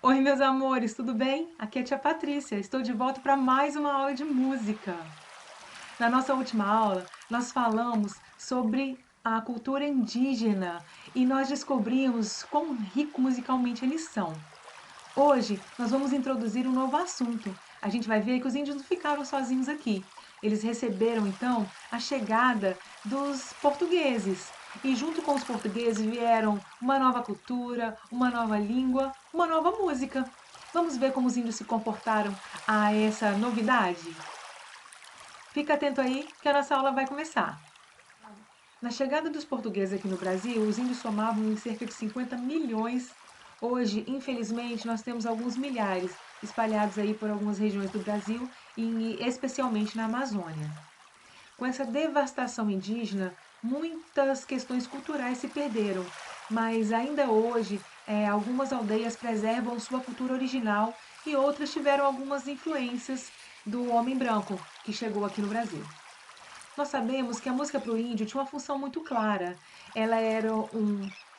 Oi, meus amores, tudo bem? Aqui é a tia Patrícia. Estou de volta para mais uma aula de música. Na nossa última aula, nós falamos sobre a cultura indígena e nós descobrimos quão rico musicalmente eles são. Hoje, nós vamos introduzir um novo assunto. A gente vai ver que os índios não ficaram sozinhos aqui. Eles receberam, então, a chegada dos portugueses. E junto com os portugueses vieram uma nova cultura, uma nova língua, uma nova música. Vamos ver como os índios se comportaram a essa novidade? Fica atento aí que a nossa aula vai começar. Na chegada dos portugueses aqui no Brasil, os índios somavam em cerca de 50 milhões. Hoje, infelizmente, nós temos alguns milhares espalhados aí por algumas regiões do Brasil e especialmente na Amazônia. Com essa devastação indígena, muitas questões culturais se perderam, mas ainda hoje algumas aldeias preservam sua cultura original e outras tiveram algumas influências do homem branco que chegou aqui no Brasil. Nós sabemos que a música para o índio tinha uma função muito clara. Ela era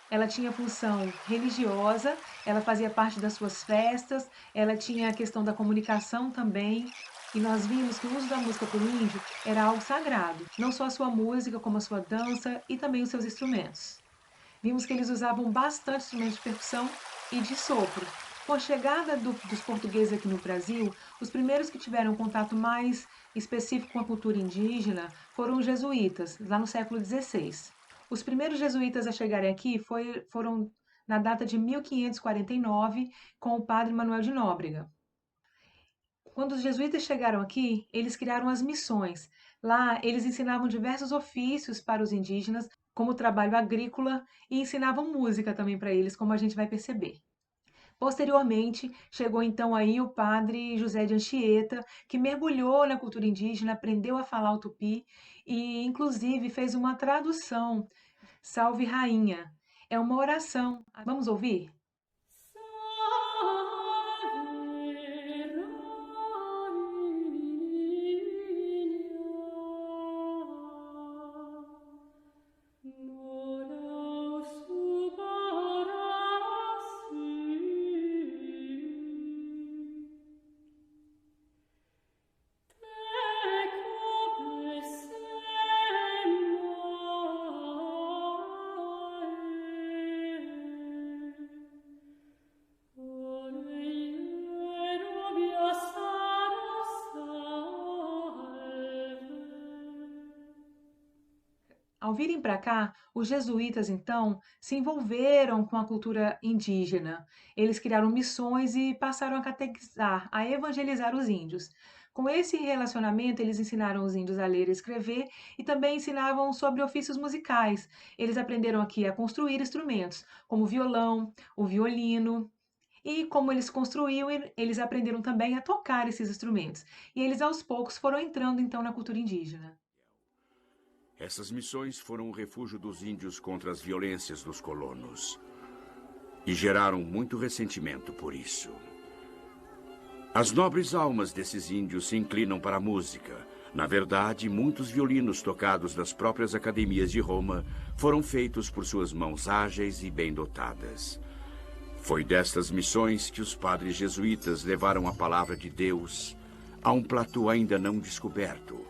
ela tinha função religiosa, ela fazia parte das suas festas, ela tinha a questão da comunicação também. E nós vimos que o uso da música para o índio era algo sagrado, não só a sua música, como a sua dança e também os seus instrumentos. Vimos que eles usavam bastante instrumentos de percussão e de sopro. Com a chegada dos portugueses aqui no Brasil, os primeiros que tiveram contato mais específico com a cultura indígena foram os jesuítas, lá no século XVI. Os primeiros jesuítas a chegarem aqui foram na data de 1549, com o padre Manuel de Nóbrega. Quando os jesuítas chegaram aqui, eles criaram as missões. Lá, eles ensinavam diversos ofícios para os indígenas, como o trabalho agrícola, e ensinavam música também para eles, como a gente vai perceber. Posteriormente, chegou então aí o padre José de Anchieta, que mergulhou na cultura indígena, aprendeu a falar o tupi e, inclusive, fez uma tradução, Salve Rainha. É uma oração. Vamos ouvir? Ao virem para cá, os jesuítas, então, se envolveram com a cultura indígena. Eles criaram missões e passaram a catequizar, a evangelizar os índios. Com esse relacionamento, eles ensinaram os índios a ler e escrever e também ensinavam sobre ofícios musicais. Eles aprenderam aqui a construir instrumentos, como o violão, o violino. E como eles construíam, eles aprenderam também a tocar esses instrumentos. E eles, aos poucos, foram entrando, então, na cultura indígena. Essas missões foram o refúgio dos índios contra as violências dos colonos. E geraram muito ressentimento por isso. As nobres almas desses índios se inclinam para a música. Na verdade, muitos violinos tocados nas próprias academias de Roma foram feitos por suas mãos ágeis e bem dotadas. Foi destas missões que os padres jesuítas levaram a palavra de Deus a um platô ainda não descoberto,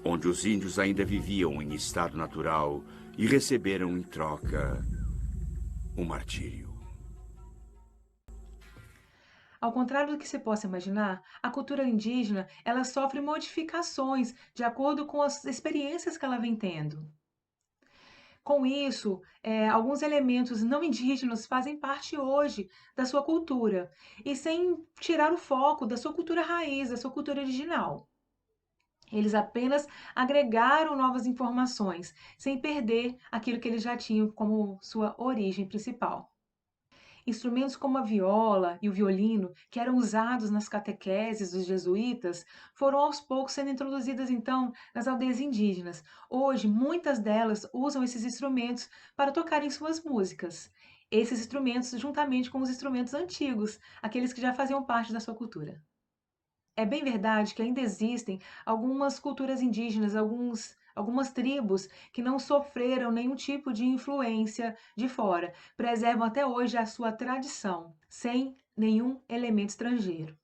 onde os índios ainda viviam em estado natural e receberam em troca um martírio. Ao contrário do que se possa imaginar, a cultura indígena, ela sofre modificações de acordo com as experiências que ela vem tendo. Com isso, alguns elementos não indígenas fazem parte hoje da sua cultura, e sem tirar o foco da sua cultura raiz, da sua cultura original. Eles apenas agregaram novas informações, sem perder aquilo que eles já tinham como sua origem principal. Instrumentos como a viola e o violino, que eram usados nas catequeses dos jesuítas, foram aos poucos sendo introduzidas então nas aldeias indígenas. Hoje, muitas delas usam esses instrumentos para tocarem suas músicas. Esses instrumentos, juntamente com os instrumentos antigos, aqueles que já faziam parte da sua cultura. É bem verdade que ainda existem algumas culturas indígenas, algumas tribos que não sofreram nenhum tipo de influência de fora, preservam até hoje a sua tradição, sem nenhum elemento estrangeiro.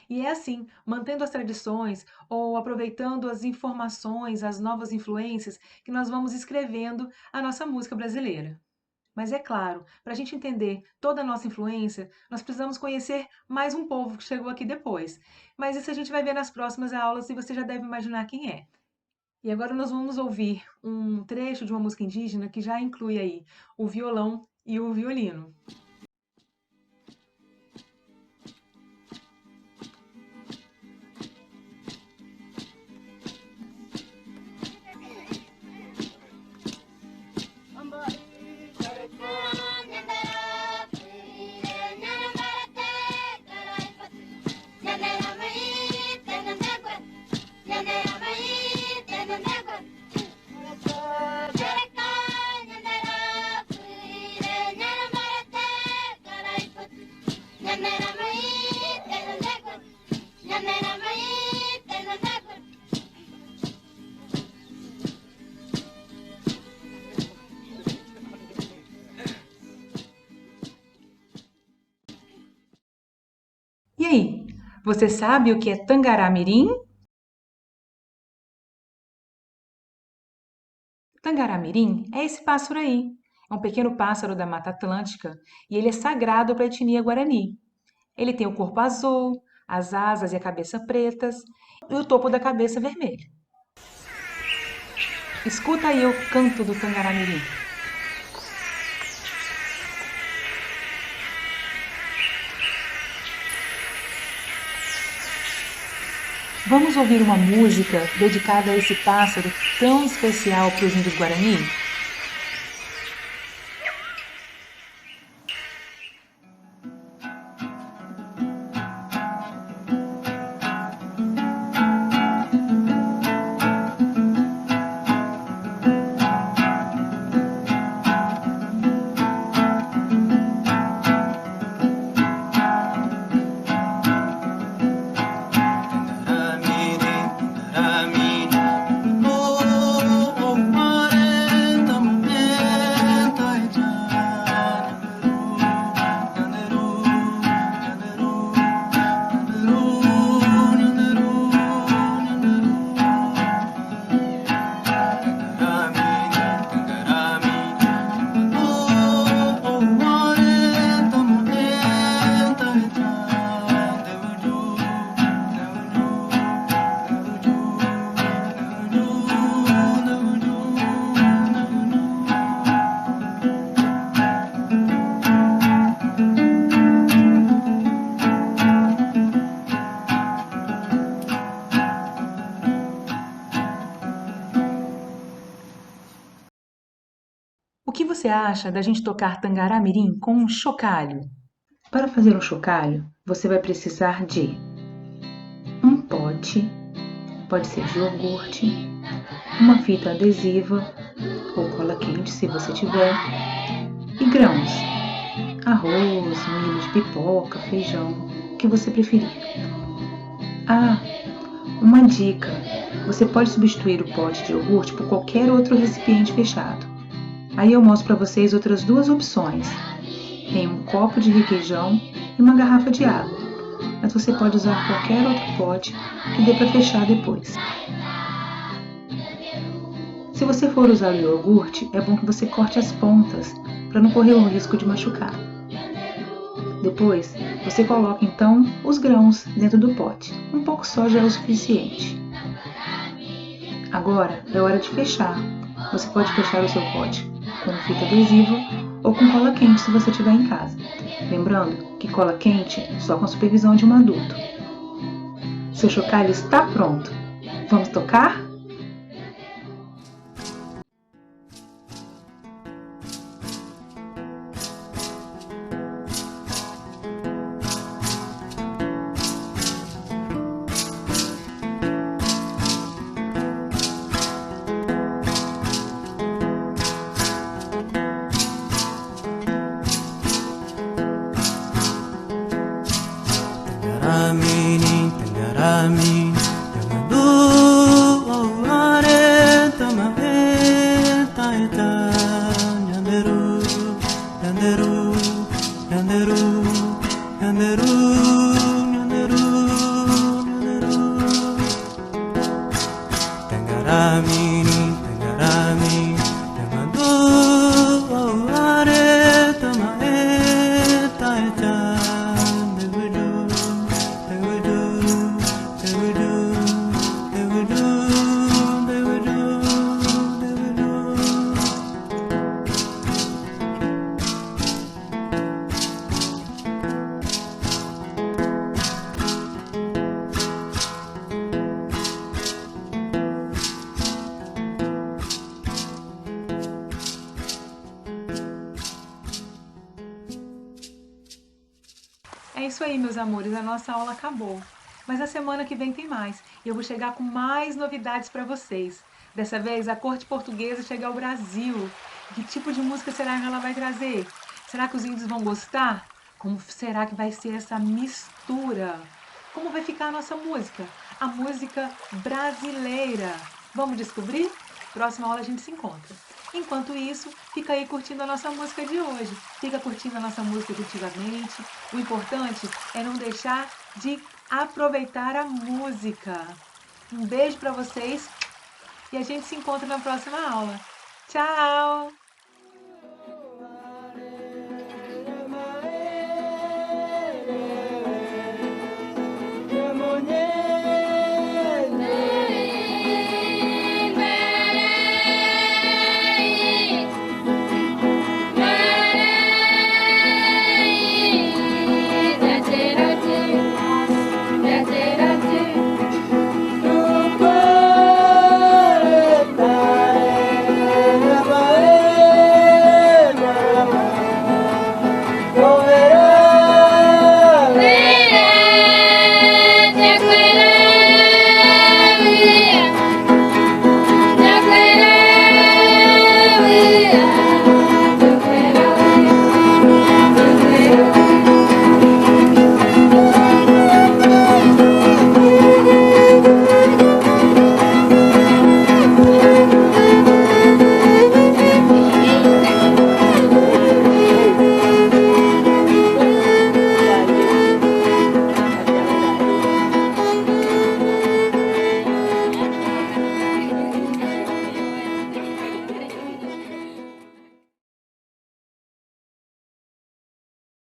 E é assim, mantendo as tradições ou aproveitando as informações, as novas influências, que nós vamos escrevendo a nossa música brasileira. Mas é claro, para a gente entender toda a nossa influência, nós precisamos conhecer mais um povo que chegou aqui depois. Mas isso a gente vai ver nas próximas aulas e você já deve imaginar quem é. E agora nós vamos ouvir um trecho de uma música indígena que já inclui aí o violão e o violino. E aí, você sabe o que é Tangará-mirim? Tangará-mirim é esse pássaro aí. É um pequeno pássaro da Mata Atlântica e ele é sagrado para a etnia Guarani. Ele tem o corpo azul, as asas e a cabeça pretas e o topo da cabeça vermelho. Escuta aí o canto do Tangará-mirim. Vamos ouvir uma música dedicada a esse pássaro tão especial para os índios Guarani? O que você acha da gente tocar Tangará-mirim com um chocalho? Para fazer um chocalho, você vai precisar de um pote, pode ser de iogurte, uma fita adesiva ou cola quente se você tiver, e grãos, arroz, milho de pipoca, feijão, o que você preferir. Ah, uma dica, você pode substituir o pote de iogurte por qualquer outro recipiente fechado. Aí eu mostro para vocês outras duas opções. Tem um copo de requeijão e uma garrafa de água, mas você pode usar qualquer outro pote que dê para fechar depois. Se você for usar o iogurte, é bom que você corte as pontas para não correr o risco de machucar. Depois, você coloca então os grãos dentro do pote. Um pouco só já é o suficiente. Agora é hora de fechar. Você pode fechar o seu pote com fita adesiva ou com cola quente se você tiver em casa. Lembrando que cola quente só com a supervisão de um adulto. Seu chocalho está pronto. Vamos tocar? Tangará-mirim, Tangará-mirim, Yanderu, Yanderu, Yanderu, Yanderu. É isso aí, meus amores, a nossa aula acabou. Mas a semana que vem tem mais e eu vou chegar com mais novidades para vocês. Dessa vez, a corte portuguesa chega ao Brasil. Que tipo de música será que ela vai trazer? Será que os índios vão gostar? Como será que vai ser essa mistura? Como vai ficar a nossa música? A música brasileira. Vamos descobrir? Próxima aula a gente se encontra. Enquanto isso, fica aí curtindo a nossa música de hoje. Fica curtindo a nossa música de antigamente. O importante é não deixar de aproveitar a música. Um beijo para vocês e a gente se encontra na próxima aula. Tchau!